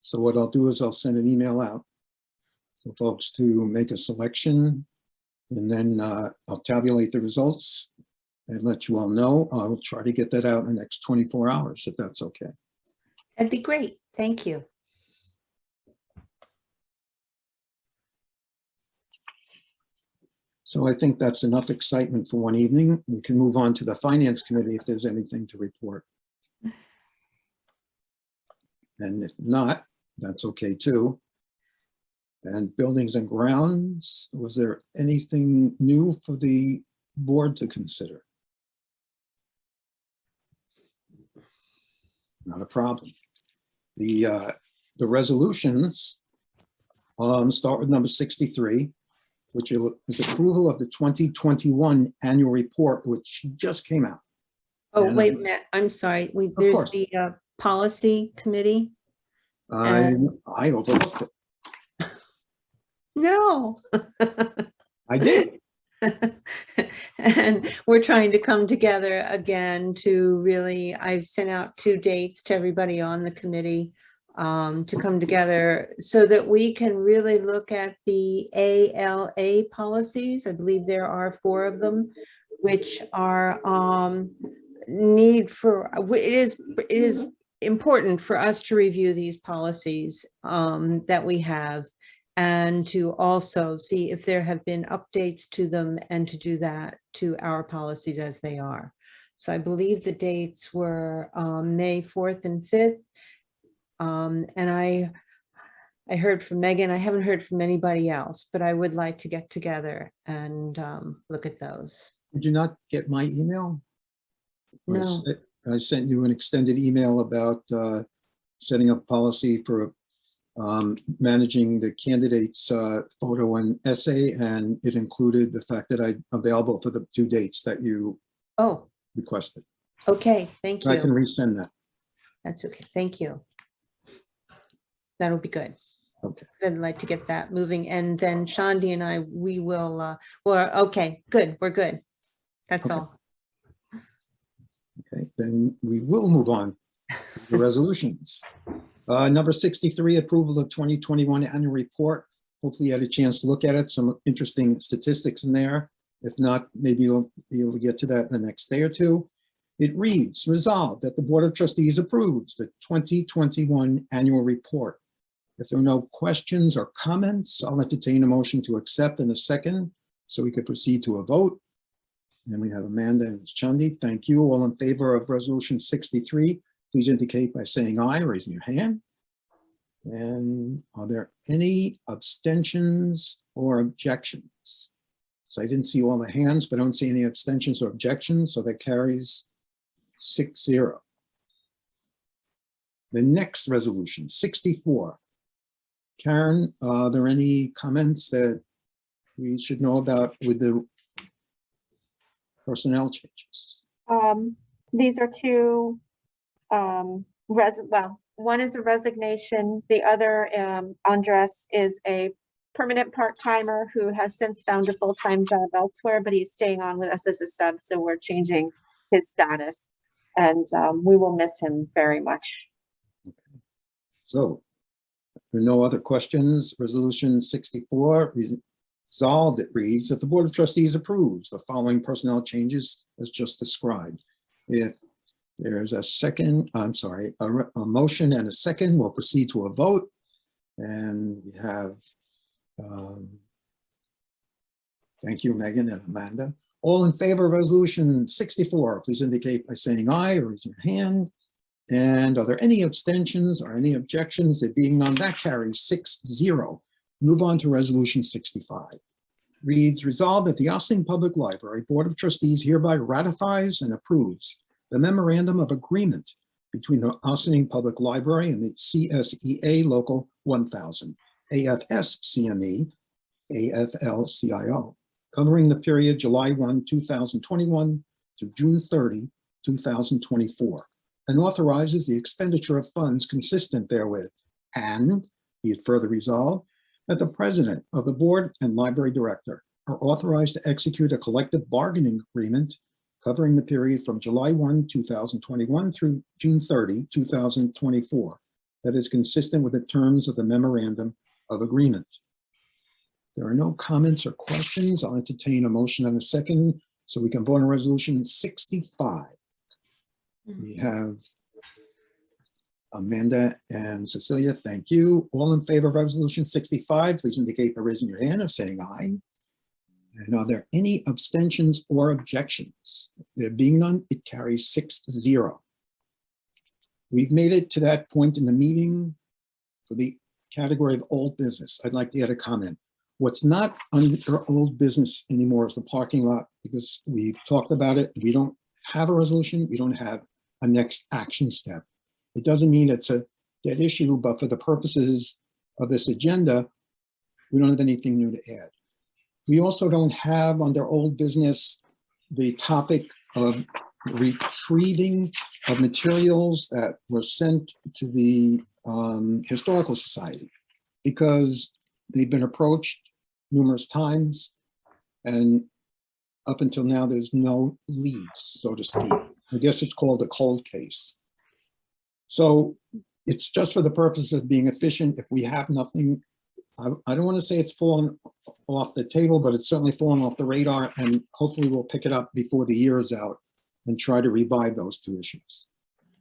Speaker 1: So what I'll do is I'll send an email out for folks to make a selection, and then I'll tabulate the results and let you all know. I will try to get that out in the next 24 hours, if that's okay.
Speaker 7: That'd be great. Thank you.
Speaker 1: So I think that's enough excitement for one evening. We can move on to the Finance Committee if there's anything to report. And if not, that's okay too. And Buildings and Grounds, was there anything new for the board to consider? Not a problem. The resolutions start with number 63, which is approval of the 2021 annual report, which just came out.
Speaker 7: Oh,
Speaker 1: And
Speaker 7: wait a minute. I'm sorry. There's
Speaker 1: course.
Speaker 7: the policy committee.
Speaker 1: I overlooked it.
Speaker 7: No.
Speaker 1: I did.
Speaker 7: And we're trying to come together again to really, I've sent out 2 dates to everybody on the committee to come together so that we can really look at the ALA policies. I believe there are 4 of them, which are it is important for us to review these policies that we have, and to also see if there have been updates to them, and to do that to our policies as they are. So I believe the dates were May 4th and 5th. And I heard from Megan. I haven't heard from anybody else, but I would like to get together and look at those.
Speaker 1: Did you not get my email?
Speaker 7: No.
Speaker 1: I sent you an extended email about setting up policy for managing the candidate's photo and essay, and it included the fact that I'm available for the 2 dates that you requested.
Speaker 7: Okay, thank
Speaker 1: I can
Speaker 7: you.
Speaker 1: resend that.
Speaker 7: That's okay, thank you. That'll be good.
Speaker 1: Okay.
Speaker 7: I'd like to get that moving, and then Shandi and I, we will, okay, good, we're good. That's
Speaker 1: Okay.
Speaker 7: all.
Speaker 1: Okay, then we will move on to the resolutions. Number 63, approval of 2021 annual report. Hopefully you had a chance to look at it. Some interesting statistics in there. If not, maybe you'll be able to get to that in the next day or two. It reads, resolved that the Board of Trustees approves the 2021 annual report. If there are no questions or comments, I'll entertain a motion to accept in a second so we could proceed to a vote. And we have Amanda and Chandi. Thank you. All in favor of resolution 63, please indicate by saying aye, raising your hand. And are there any abstentions or objections? So I didn't see all the hands, but I don't see any abstentions or objections, so that carries 6-0. The next resolution, 64. Karen, are there any comments that we should know about with the personnel changes?
Speaker 2: These are 2 well, one is a resignation. The other, Andres, is a permanent part-timer who has since found a full-time job elsewhere, but he's staying on with us as a sub, so we're changing his status. And we will miss him very much.
Speaker 1: So, if there are no other questions, resolution 64, resolved, it reads that the Board of Trustees approves the following personnel changes as just described. If there's a second, I'm sorry, a motion and a second, we'll proceed to a vote. And we have, thank you, Megan and Amanda. All in favor of resolution 64, please indicate by saying aye or raising your hand. And are there any abstentions or any objections? There being none, that carries 6-0. Move on to resolution 65. Reads, resolved that the Austin Public Library Board of Trustees hereby ratifies and approves the memorandum of agreement between the Austin Public Library and the CSEA Local 1000, AFS-CME, AFL-CIO, covering the period July 1, 2021 to June 30, 2024, and authorizes the expenditure of funds consistent therewith, and be it further resolved that the president of the board and library director are authorized to execute a collective bargaining agreement covering the period from July 1, 2021 through June 30, 2024, that is consistent with the terms of the memorandum of agreement. There are no comments or questions. I'll entertain a motion and a second so we can vote on resolution 65. We have Amanda and Cecilia, thank you. All in favor of resolution 65, please indicate by raising your hand or saying aye. And are there any abstentions or objections? There being none, it carries 6-0. We've made it to that point in the meeting for the category of old business. I'd like to add a comment. What's not under old business anymore is the parking lot, because we've talked about it. We don't have a resolution. We don't have a next action step. It doesn't mean it's a dead issue, but for the purposes of this agenda, we don't have anything new to add. We also don't have under old business the topic of retrieving of materials that were sent to the Historical Society, because they've been approached numerous times, and up until now, there's no leads, so to speak. I guess it's called a cold case. So it's just for the purpose of being efficient. If we have nothing, I don't want to say it's fallen off the table, but it's certainly fallen off the radar, and hopefully we'll pick it up before the year is out and try to revive those two issues.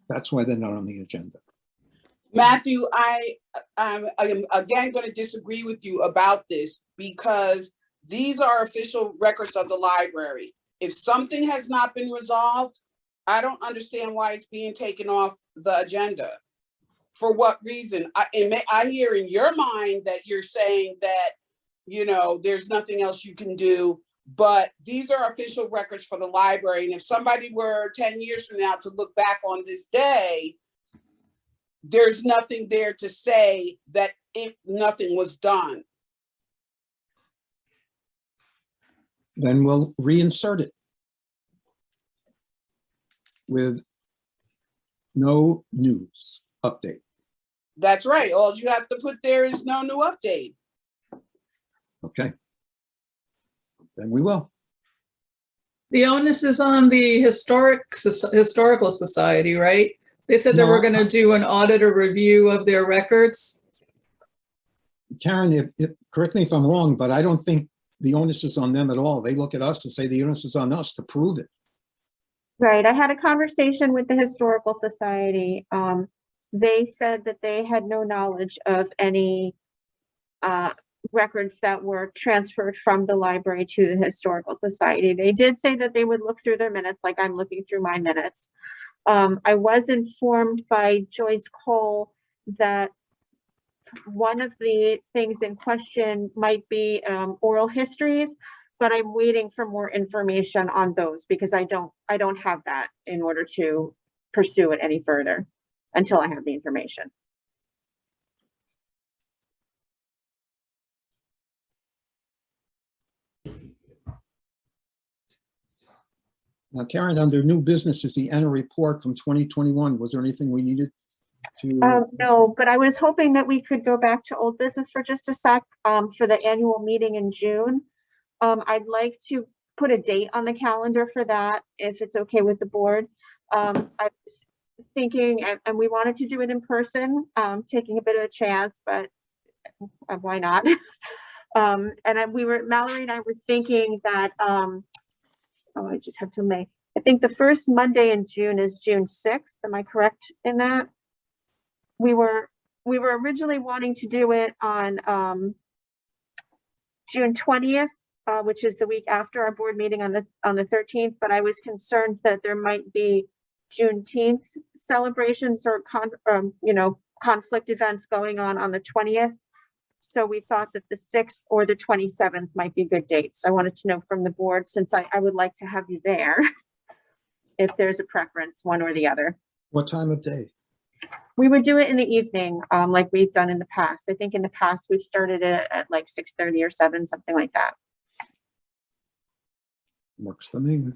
Speaker 1: That's why they're not on the agenda.
Speaker 9: Matthew, I am again going to disagree with you about this, because these are official records of the library. If something has not been resolved, I don't understand why it's being taken off the agenda. For what reason? I hear in your mind that you're saying that, you know, there's nothing else you can do, but these are official records for the library. And if somebody were 10 years from now to look back on this day, there's nothing there to say that nothing was done.
Speaker 1: Then we'll reinsert it with no news update.
Speaker 9: That's right. All you have to put there is no new update.
Speaker 1: Okay. Then we will.
Speaker 8: The onus is on the Historical Society, right? They said they were
Speaker 1: No.
Speaker 8: going to do an audit or review of their records.
Speaker 1: Karen, correct me if I'm wrong, but I don't think the onus is on them at all. They look at us and say the onus is on us to prove it.
Speaker 2: Right, I had a conversation with the Historical Society. They said that they had no knowledge of any records that were transferred from the library to the Historical Society. They did say that they would look through their minutes, like I'm looking through my minutes. I was informed by Joyce Cole that one of the things in question might be oral histories, but I'm waiting for more information on those, because I don't have that in order to pursue it any further until I have the information.
Speaker 1: Now, Karen, under new business is the annual report from 2021. Was there anything we needed to?
Speaker 2: No, but I was hoping that we could go back to old business for just a sec for the annual meeting in June. I'd like to put a date on the calendar for that, if it's okay with the board. I was thinking, and we wanted to do it in person, taking a bit of a chance, but why not? Mallory and I were thinking that, I just have to make, I think the first Monday in June is June 6th. Am I correct in that? We were originally wanting to do it on June 20th, which is the week after our board meeting on the 13th, but I was concerned that there might be Juneteenth celebrations or conflict events going on the 20th. So we thought that the 6th or the 27th might be good dates. I wanted to know from the board, since I would like to have you there, if there's a preference, one or the other.
Speaker 1: What time of day?
Speaker 2: We would do it in the evening, like we've done in the past. I think in the past we've started it at like 6:30 or 7, something like that.
Speaker 1: Works for me.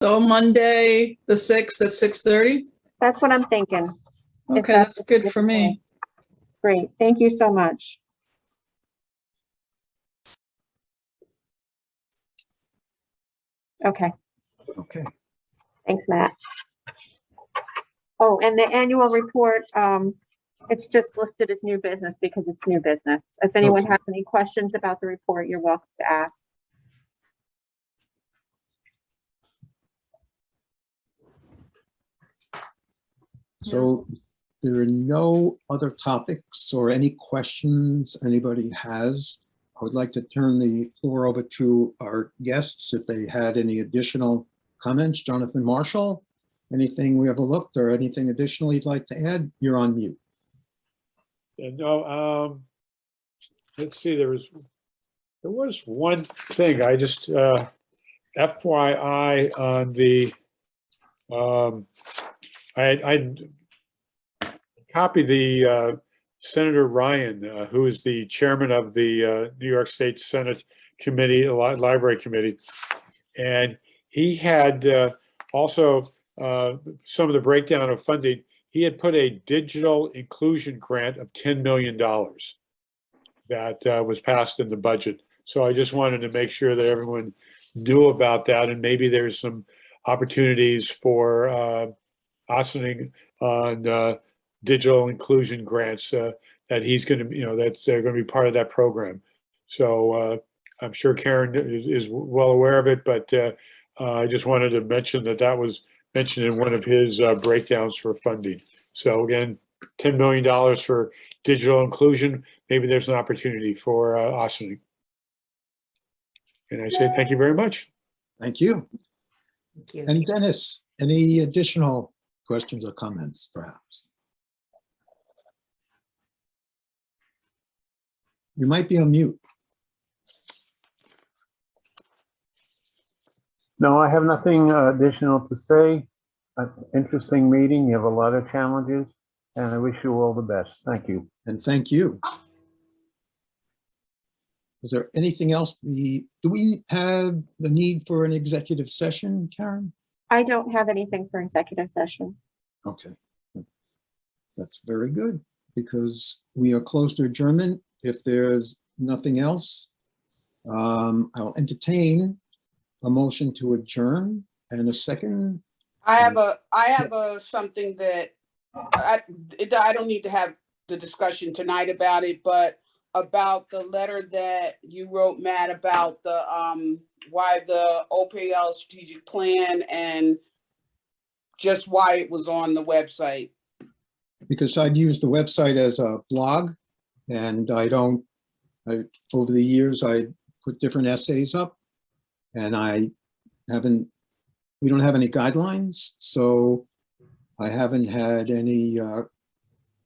Speaker 8: So Monday, the 6th at 6:30?
Speaker 2: That's what I'm thinking. If
Speaker 8: Okay, that's good for me.
Speaker 2: Great, thank you so much. Okay,
Speaker 1: Okay.
Speaker 2: thanks, Matt. Oh, and the annual report, it's just listed as new business because it's new business. If anyone
Speaker 1: Okay.
Speaker 2: has any questions about the report, you're welcome to ask.
Speaker 1: So there are no other topics or any questions anybody has. I would like to turn the floor over to our guests if they had any additional comments. Jonathan Marshall, anything we overlooked or anything additional you'd like to add? You're on mute.
Speaker 6: No, let's see, there was one thing, I just, FYI on the, I copied the Senator Ryan, who is the chairman of the New York State Senate Committee, Library Committee. And he had also some of the breakdown of funding. He had put a digital inclusion grant of $10 million that was passed in the budget. So I just wanted to make sure that everyone knew about that, and maybe there's some opportunities for Ossining on digital inclusion grants that he's going to, that's going to be part of that program. So I'm sure Karen is well aware of it, but I just wanted to mention that was mentioned in one of his breakdowns for funding. So again, $10 million for digital inclusion. Maybe there's an opportunity for Ossining. And I say thank you very much.
Speaker 1: Thank you.
Speaker 7: Thank you.
Speaker 1: And Dennis, any additional questions or comments, perhaps? You might be on mute.
Speaker 3: No, I have nothing additional to say. Interesting meeting. You have a lot of challenges, and I wish you all the best. Thank you.
Speaker 1: And thank you. Is there anything else? Do we have the need for an executive session, Karen?
Speaker 2: I don't have anything for executive session.
Speaker 1: Okay. That's very good, because we are close to adjournment. If there's nothing else, I'll entertain a motion to adjourn and a second.
Speaker 9: I have a something that I don't need to have the discussion tonight about it, but about the letter that you wrote, Matt, about the why the OPL strategic plan and just why it was on the website.
Speaker 1: Because I've used the website as a blog, and over the years, I put different essays up, and we don't have any guidelines, so I haven't had any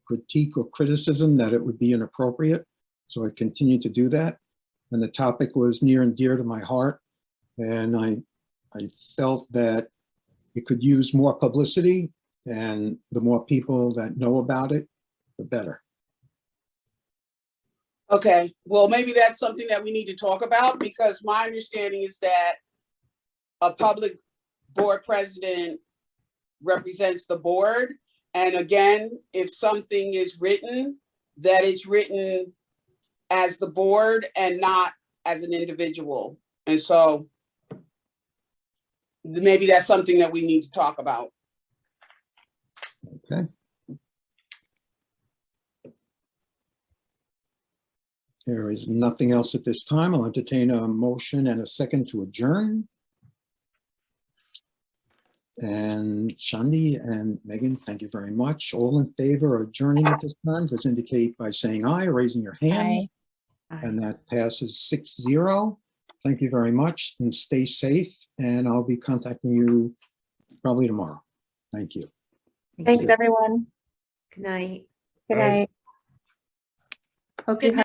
Speaker 1: critique or criticism that it would be inappropriate. So I continue to do that. And the topic was near and dear to my heart. And I felt that it could use more publicity, and the more people that know about it, the better.
Speaker 9: Okay, well, maybe that's something that we need to talk about, because my understanding is that a public board president represents the board. And again, if something is written, that it's written as the board and not as an individual. And so maybe that's something that we need to talk about.
Speaker 1: Okay. There is nothing else at this time. I'll entertain a motion and a second to adjourn. And Shandi and Megan, thank you very much. All in favor of adjourning at this time, please indicate by saying aye or raising your hand. And that passes 6-0. Thank you very much, and stay safe. And I'll be contacting you probably tomorrow. Thank you.
Speaker 2: Thanks, everyone.
Speaker 7: Good night.
Speaker 2: Good night.
Speaker 8: Okay.